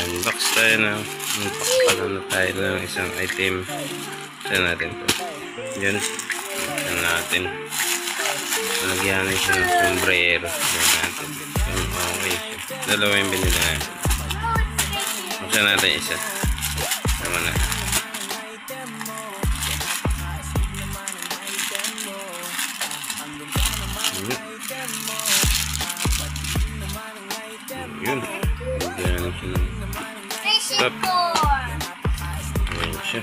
Unbox tayo na. Unbox pala na tayo ng isang item. Saan natin to? Yan. Saan natin. Nalagyan siya ng sombrero. Saan natin. Okay siya. Dalawa yung binili natin. Saan natin isa. Tama na. Yun. Nalagyan siya ng stop. Ayan siya.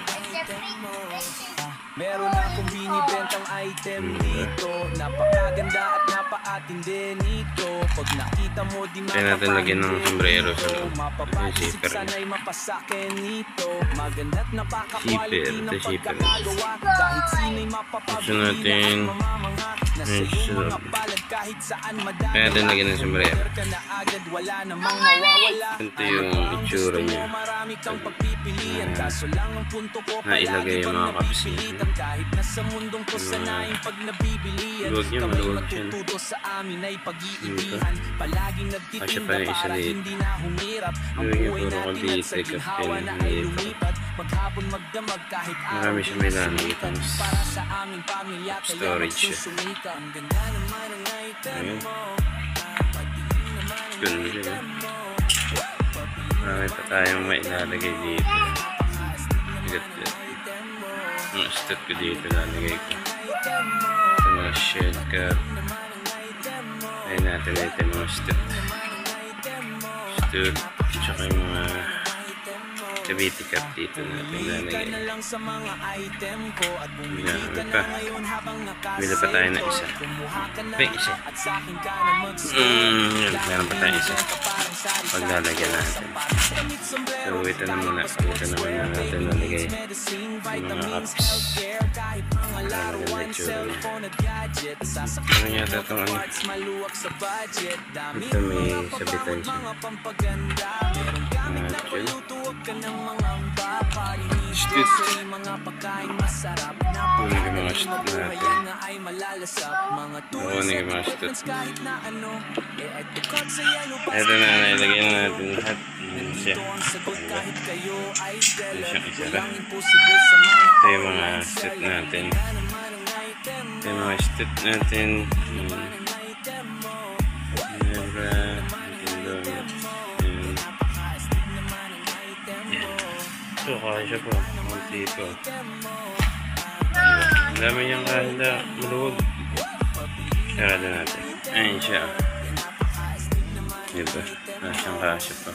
Meron akong binibentang item dito. Napakaganda at napaatindi nito. Pag nakita mo di kaya natin lagyan ng sombrero sa loob. Yung zipper sanay mapasakin nito. Maganda't napaka-quality ng zipper. pagkakagawa. Kahit sino'y mapapabili natin. ang mamamangha. Nasa iyong mga palad kahit saan madami. Kaya natin lagyan ng sombrero. Wala namang mawawala. Ito yung itsura niya. Marami kang pagpipilian. Kaso lang ang punto ko Nailagay yung mga cups niya. kahit nasa mundong ko sanayin pag nabibilian. Luwag niya, Kami maluwag siya. magtututo sa amin ay pag-iibihan. Palaging nagtitinda para hindi na humirap. Ang buhay natin at sa ginhawa na ay lumipat. Maghapon magdamag kahit marami siya may lalagyan. para sa aming pamilya. Kaya Storage siya. magsusumika. Ang ganda naman ang item mo. Ganun sila. Marami pa tayong mailalagay dito. Bigat-bigat. Mga step ko dito lalagay ko. Ito mga shell cap. Ayun natin ito yung mga step. Step. Tsaka yung mga cavity cap dito natin lalagay. Yan pa. Bila pa tayo na isa. May isa. Yan. Meron pa tayo isa. Paglalagyan natin. So ito na muna. Ito naman na natin lalagay. Yung mga apps. Maganda itsura niya. Ano yata itong ano? Ito may sabitan siya. Shoot. Kunin ko mga shoot natin. Kunin ko mga shoot. Ito na, nailagay na natin lahat. Yan siya. Isa lang. Ito yung mga shoot natin. Ito yung mga shoot natin. Ito, kaya siya po. Kunti po. Ang dami niyang kahila. Maluwag. Sarado natin. Ayan siya. Diba? Kasyang kasya po.